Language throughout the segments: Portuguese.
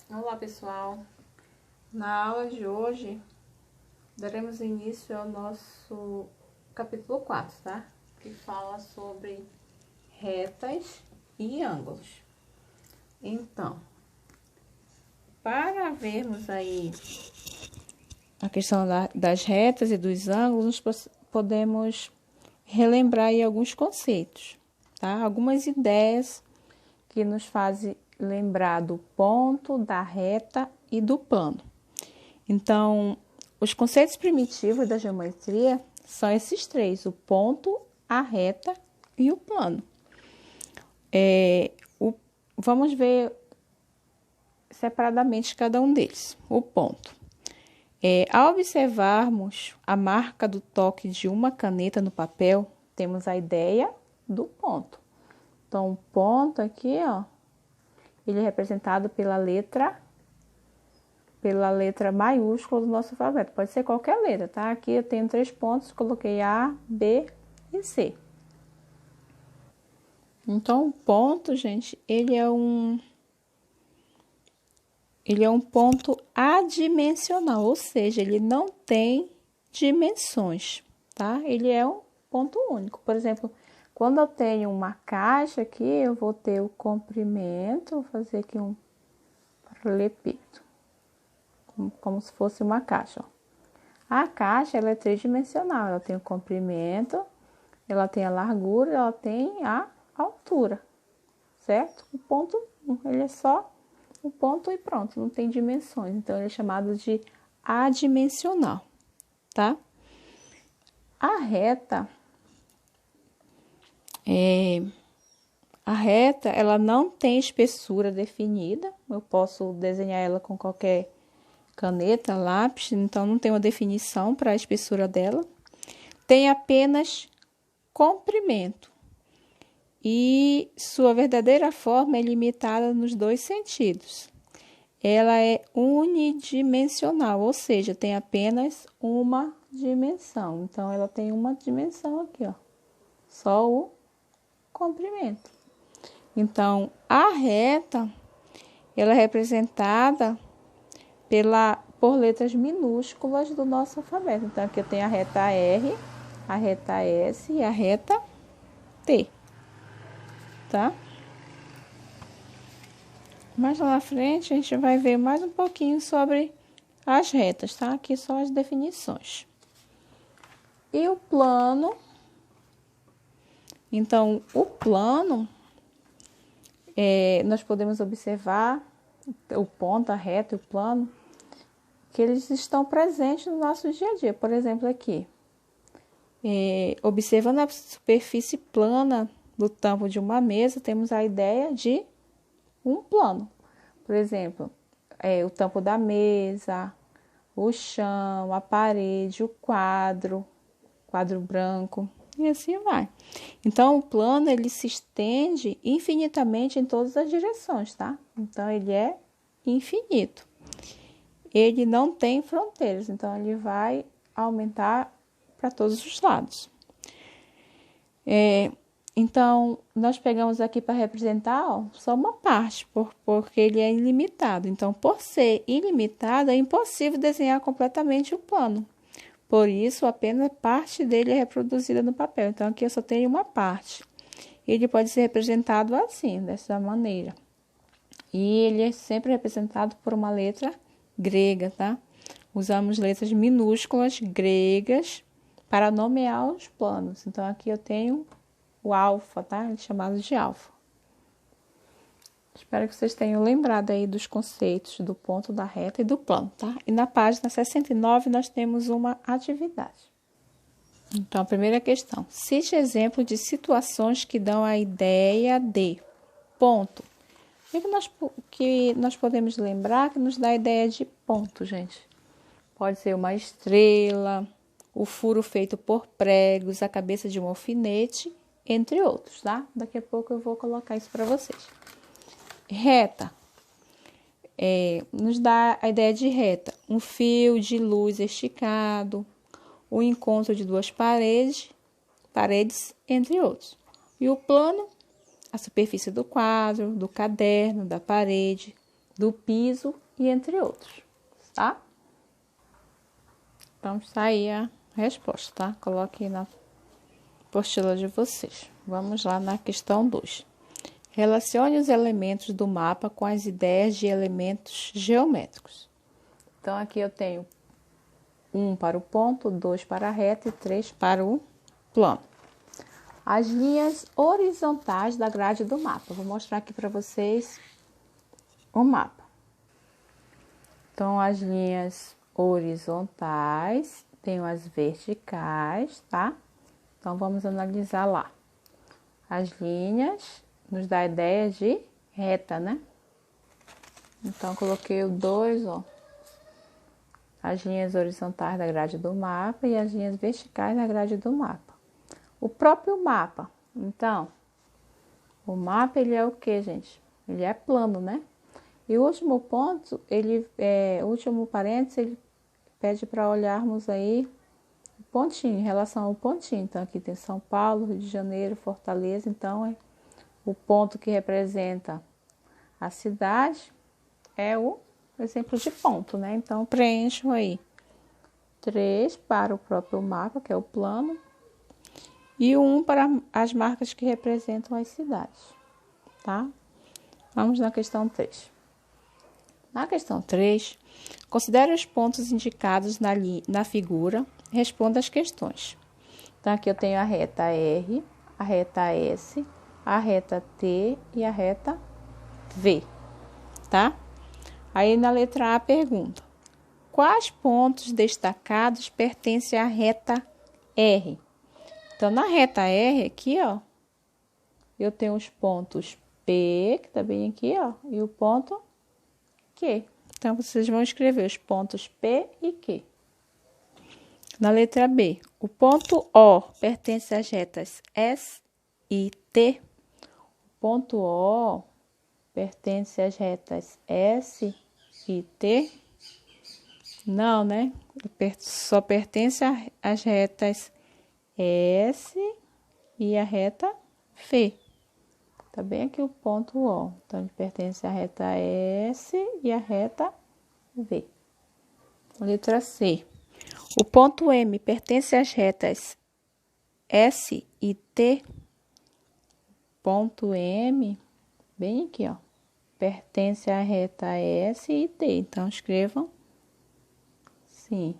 Olá, pessoal! Na aula de hoje, daremos início ao nosso capítulo 4, tá? Que fala sobre retas e ângulos. Então, para vermos aí a questão das retas e dos ângulos, podemos relembrar aí alguns conceitos, tá? Algumas ideias que nos fazem lembrar do ponto, da reta e do plano. Então, os conceitos primitivos da geometria são esses três: o ponto, a reta e o plano. Vamos ver separadamente cada um deles. O ponto. Ao observarmos a marca do toque de uma caneta no papel, temos a ideia do ponto. Então, o ponto aqui, ó, ele é representado pela letra maiúscula do nosso alfabeto. Pode ser qualquer letra, tá? Aqui eu tenho 3 pontos, coloquei A, B e C. Então, o ponto, gente, ele é um ponto adimensional, ou seja, ele não tem dimensões, tá? Ele é um ponto único. Por exemplo, quando eu tenho uma caixa aqui, eu vou ter o comprimento, vou fazer aqui um paralelepípedo, como se fosse uma caixa, ó. A caixa, ela é tridimensional, ela tem o comprimento, ela tem a largura, ela tem a altura, certo? O ponto, ele é só o ponto e pronto, não tem dimensões, então ele é chamado de adimensional, tá? A reta, ela não tem espessura definida, eu posso desenhar ela com qualquer caneta, lápis, então não tem uma definição para a espessura dela. Tem apenas comprimento e sua verdadeira forma é limitada nos 2 sentidos. Ela é unidimensional, ou seja, tem apenas uma dimensão. Então, ela tem uma dimensão aqui, ó, só o comprimento. Então, a reta, ela é representada por letras minúsculas do nosso alfabeto. Então, aqui eu tenho a reta R, a reta S e a reta T, tá? Mais lá na frente, a gente vai ver mais um pouquinho sobre as retas, tá? Aqui só as definições. E o plano. Então, o plano, nós podemos observar o ponto, a reta e o plano, que eles estão presentes no nosso dia a dia. Por exemplo, aqui, observando a superfície plana do tampo de uma mesa, temos a ideia de um plano. Por exemplo, o tampo da mesa, o chão, a parede, o quadro branco, e assim vai. Então, o plano, ele se estende infinitamente em todas as direções, tá? Então, ele é infinito. Ele não tem fronteiras, então ele vai aumentar para todos os lados. Então, nós pegamos aqui para representar, ó, só uma parte, porque ele é ilimitado. Então, por ser ilimitado, é impossível desenhar completamente o plano. Por isso, apenas parte dele é reproduzida no papel. Então, aqui eu só tenho uma parte. Ele pode ser representado assim, dessa maneira. E ele é sempre representado por uma letra grega, tá? Usamos letras minúsculas gregas para nomear os planos. Então, aqui eu tenho o alfa, tá? Ele é chamado de alfa. Espero que vocês tenham lembrado aí dos conceitos do ponto, da reta e do plano, tá? E na página 69 nós temos uma atividade. Então, a primeira questão. Cite exemplo de situações que dão a ideia de ponto. O que nós podemos lembrar que nos dá a ideia de ponto, gente? Pode ser uma estrela, o furo feito por pregos, a cabeça de um alfinete, entre outros, tá? Daqui a pouco eu vou colocar isso para vocês. Reta. Nos dá a ideia de reta. Um fio de luz esticado, o encontro de 2 paredes, entre outros. E o plano, a superfície do quadro, do caderno, da parede, do piso e entre outros, tá? Então, está aí a resposta, tá? Coloque na apostila de vocês. Vamos lá na questão 2. Relacione os elementos do mapa com as ideias de elementos geométricos. Então, aqui eu tenho 1 para o ponto, 2 para a reta e 3 para o plano. As linhas horizontais da grade do mapa. Vou mostrar aqui para vocês o mapa. Então, as linhas horizontais, tenho as verticais, tá? Então, vamos analisar lá. As linhas nos dá a ideia de reta, né? Então, coloquei o 2, ó. As linhas horizontais da grade do mapa e as linhas verticais da grade do mapa. O próprio mapa, então, o mapa ele é o que, gente? Ele é plano, né? E o último ponto, o último parênteses, ele pede para olharmos aí o pontinho, em relação ao pontinho. Então, aqui tem São Paulo, Rio de Janeiro, Fortaleza. Então, o ponto que representa a cidade é o exemplo de ponto, né? Então, preencho aí 3 para o próprio mapa, que é o plano, e o 1 para as marcas que representam as cidades, tá? Vamos na questão 3. Na questão 3, considere os pontos indicados na figura e responda as questões. Então, aqui eu tenho a reta R, a reta S, a reta T e a reta V, tá? Aí, na letra A, pergunta: quais pontos destacados pertencem à reta R? Então, na reta R, aqui, ó, eu tenho os pontos P, que tá bem aqui, ó, e o ponto Q. Então, vocês vão escrever os pontos P e Q. Na letra B, o ponto O pertence às retas S e T. O ponto O pertence às retas S e T? Não, né? Só pertence às retas S e a reta V. Tá bem aqui o ponto O. Então, ele pertence à reta S e à reta V. Letra C. O ponto M pertence às retas S e T. Ponto M, bem aqui, ó, pertence à reta S e T. Então, escrevam sim.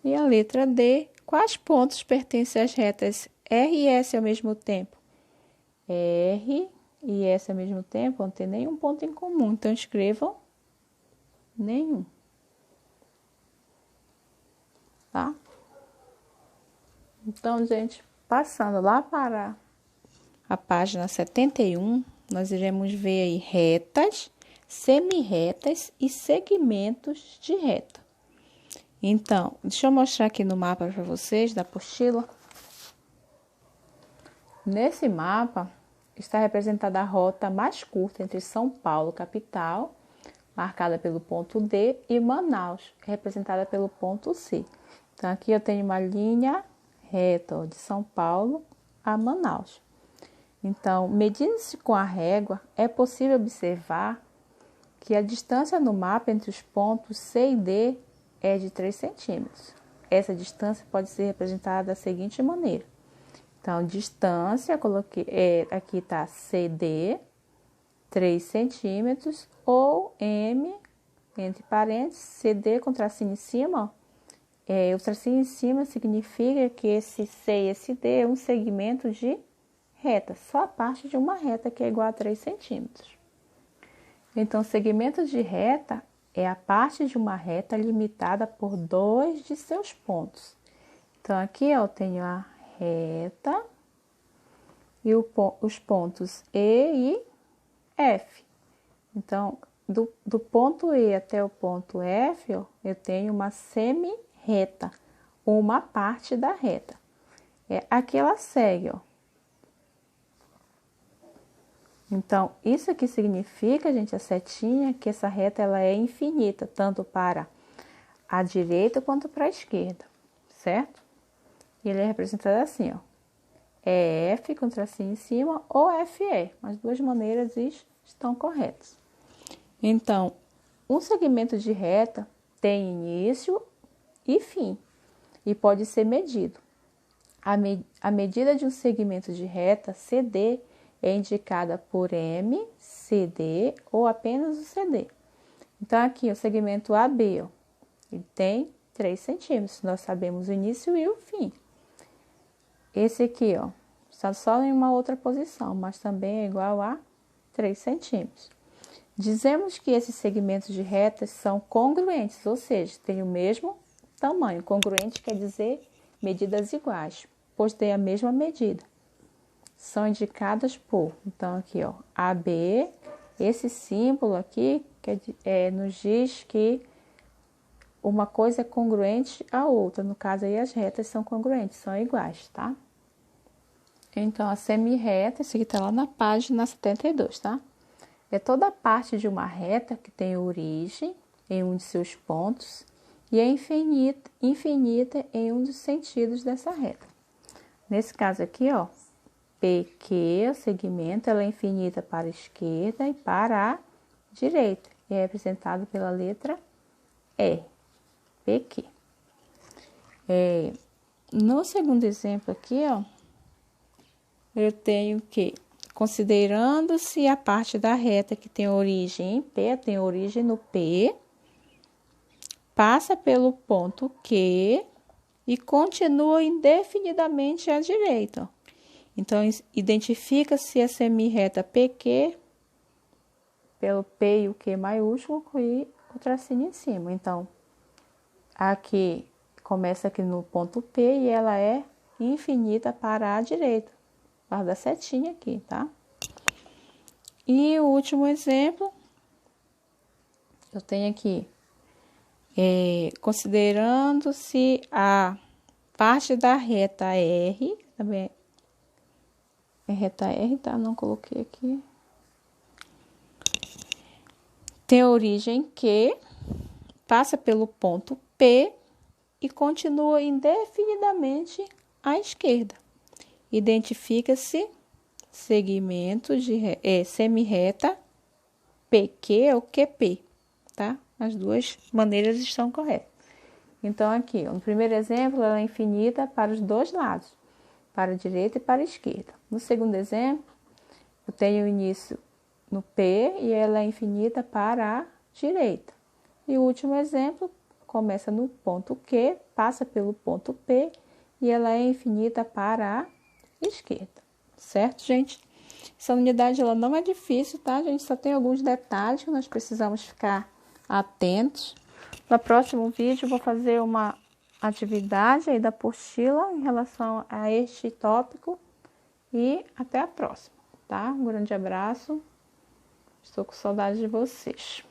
E a letra D, quais pontos pertencem às retas R e S ao mesmo tempo? R e S ao mesmo tempo, não tem nenhum ponto em comum. Então, escrevam nenhum. Tá? Então, gente, passando lá para a página 71, nós iremos ver aí retas, semi-retas e segmentos de reta. Então, deixa eu mostrar aqui no mapa para vocês, da apostila. Nesse mapa, está representada a rota mais curta entre São Paulo, capital, marcada pelo ponto D, e Manaus, representada pelo ponto C. Então, aqui eu tenho uma linha reta, ó, de São Paulo a Manaus. Então, medindo-se com a régua, é possível observar que a distância no mapa entre os pontos C e D é de 3 centímetros. Essa distância pode ser representada da seguinte maneira. Então, distância, coloquei, aqui está CD, 3 centímetros, ou M, entre parênteses, CD com tracinho em cima, ó. O tracinho em cima significa que esse C e esse D é um segmento de reta, só a parte de uma reta que é igual a 3 centímetros. Então, segmento de reta é a parte de uma reta limitada por 2 de seus pontos. Então, aqui eu tenho a reta e os pontos E e F. Então, do ponto E até o ponto F, ó, eu tenho uma semi-reta, uma parte da reta. Aqui ela segue, ó. Então, isso aqui significa, gente, a setinha, que essa reta ela é infinita, tanto para a direita quanto para a esquerda, certo? E ele é representado assim, ó. É F com tracinho em cima ou FE. As duas maneiras estão corretas. Então, um segmento de reta tem início e fim e pode ser medido. A medida de um segmento de reta CD é indicada por M, CD ou apenas o CD. Então, aqui o segmento AB, ó, ele tem 3 centímetros. Nós sabemos o início e o fim. Esse aqui, ó, está só em uma outra posição, mas também é igual a 3 centímetros. Dizemos que esses segmentos de retas são congruentes, ou seja, têm o mesmo tamanho. Congruente quer dizer medidas iguais, pois têm a mesma medida. São indicadas por, então aqui, ó, AB, esse símbolo aqui nos diz que uma coisa é congruente à outra. No caso aí as retas são congruentes, são iguais, tá? Então a semirreta, isso aqui tá lá na página 72, tá? É toda a parte de uma reta que tem origem em um de seus pontos e é infinita em um dos sentidos dessa reta. Nesse caso aqui, ó, PQ, o segmento, ela é infinita para a esquerda e para a direita. E é representado pela letra R, PQ. No segundo exemplo aqui, ó, eu tenho que, considerando-se a parte da reta que tem origem em P, tem origem no P, passa pelo ponto Q e continua indefinidamente à direita. Então, identifica-se a semirreta PQ pelo P e o Q maiúsculo e o tracinho em cima. Então, aqui começa aqui no ponto P e ela é infinita para a direita. Guarda a setinha aqui, tá? E o último exemplo, eu tenho aqui, considerando-se a parte da reta R, também é reta R, tá? Não coloquei aqui. Tem origem Q, passa pelo ponto P e continua indefinidamente à esquerda. Identifica-se segmento de semirreta PQ ou QP, tá? As duas maneiras estão corretas. Então, aqui, no primeiro exemplo, ela é infinita para os dois lados, para a direita e para a esquerda. No segundo exemplo, eu tenho o início no P e ela é infinita para a direita. E o último exemplo, começa no ponto Q, passa pelo ponto P e ela é infinita para a esquerda. Certo, gente? Essa unidade ela não é difícil, tá? A gente só tem alguns detalhes que nós precisamos ficar atentos. No próximo vídeo, eu vou fazer uma atividade aí da apostila em relação a este tópico e até a próxima, tá? Um grande abraço. Estou com saudade de vocês.